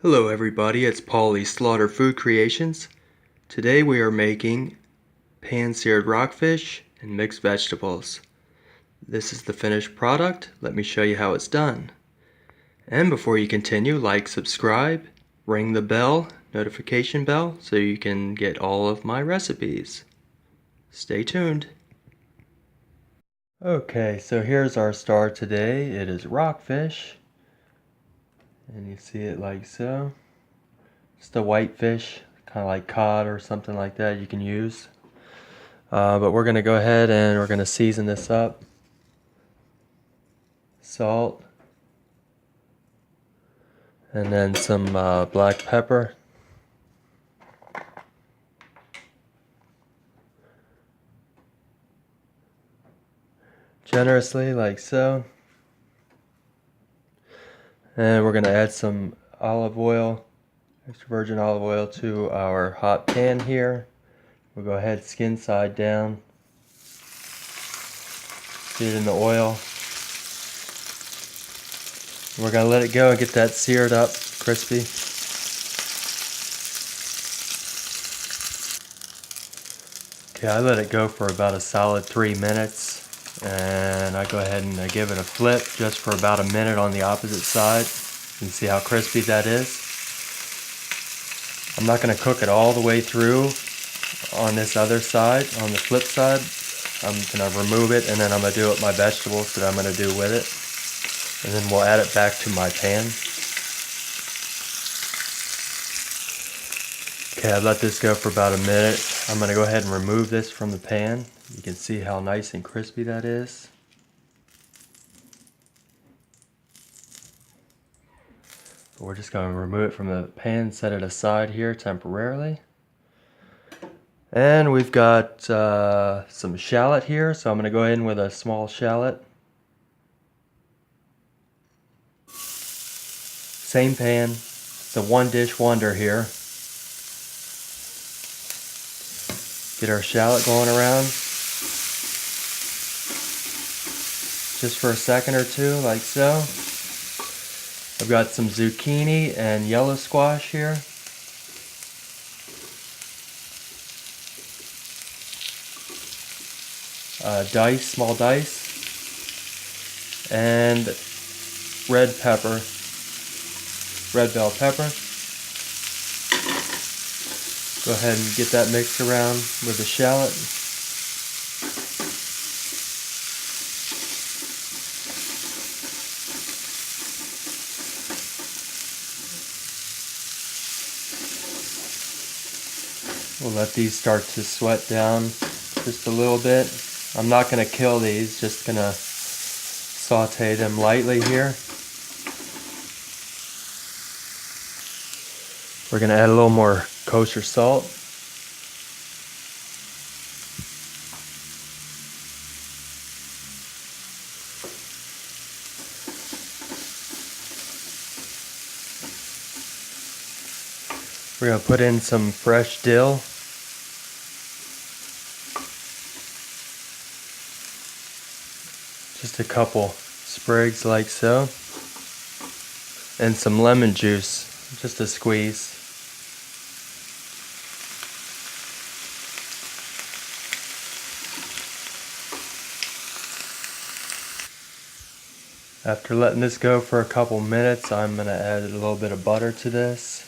Hello everybody, it's Paulie Slaughter Food Creations. Today we are making pan-seared rockfish and mixed vegetables. This is the finished product. Let me show you how it's done. And before you continue, like, subscribe, ring the bell, notification bell, so you can get all of my recipes. Stay tuned. Okay, so here's our star today. It is rockfish. And you see it like so. Just a white fish, kind of like cod or something like that you can use. But we're going to go ahead and we're going to season this up. Salt. And then some black pepper. Generously, like so. And we're going to add some olive oil, extra virgin olive oil, to our hot pan here. We'll go ahead, skin side down. Get it in the oil. We're going to let it go and get that seared up, crispy. Okay, I let it go for about a solid 3 minutes. And I go ahead and give it a flip just for about a minute on the opposite side. You can see how crispy that is. I'm not going to cook it all the way through on this other side, on the flip side. I'm going to remove it and then I'm going to do it my vegetables that I'm going to do with it. And then we'll add it back to my pan. Okay, I let this go for about a minute. I'm going to go ahead and remove this from the pan. You can see how nice and crispy that is. We're just going to remove it from the pan, set it aside here temporarily. And we've got some shallot here, so I'm going to go in with a small shallot. Same pan. It's a one dish wonder here. Get our shallot going around. Just for a second or two, like so. I've got some zucchini and yellow squash here. Small dice. And red pepper. Red bell pepper. Go ahead and get that mixed around with the shallot. We'll let these start to sweat down just a little bit. I'm not going to kill these, just going to saute them lightly here. We're going to add a little more kosher salt. We're going to put in some fresh dill. Just a couple sprigs like so. And some lemon juice, just a squeeze. After letting this go for a couple minutes, I'm going to add a little bit of butter to this.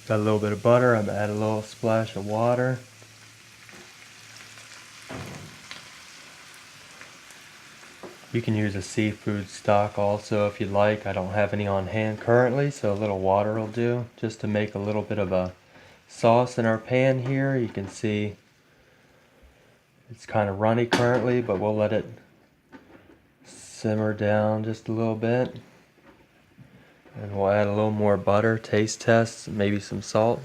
Got a little bit of butter. I'm going to add a little splash of water. You can use a seafood stock also if you'd like. I don't have any on hand currently, so a little water will do, just to make a little bit of a sauce in our pan here. You can see it's kind of runny currently, but we'll let it simmer down just a little bit. And we'll add a little more butter, taste test, maybe some salt.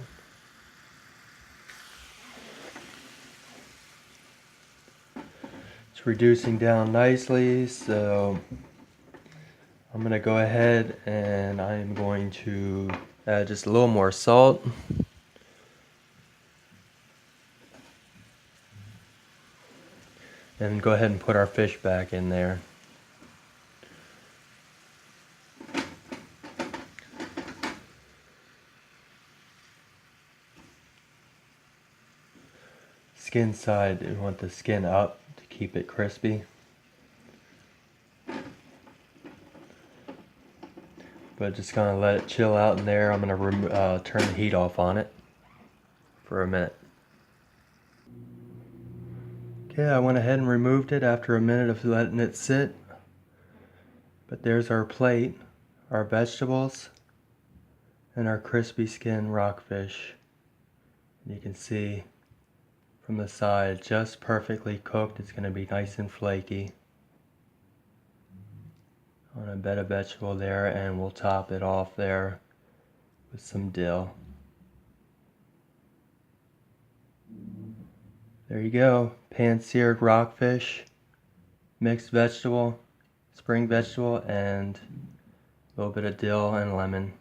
It's reducing down nicely, so I'm going to go ahead and I'm going to add just a little more salt. And go ahead and put our fish back in there. Skin side, you want the skin up to keep it crispy. But just gonna let it chill out in there. I'm gonna turn the heat off on it for a minute. Okay, I went ahead and removed it after a minute of letting it sit. But there's our plate, our vegetables, and our crispy skin rockfish. And you can see from the side, just perfectly cooked. It's gonna be nice and flaky. On a bed of vegetable there, and we'll top it off there with some dill. There you go, pan-seared rockfish, mixed vegetable, spring vegetable, and a little bit of dill and lemon.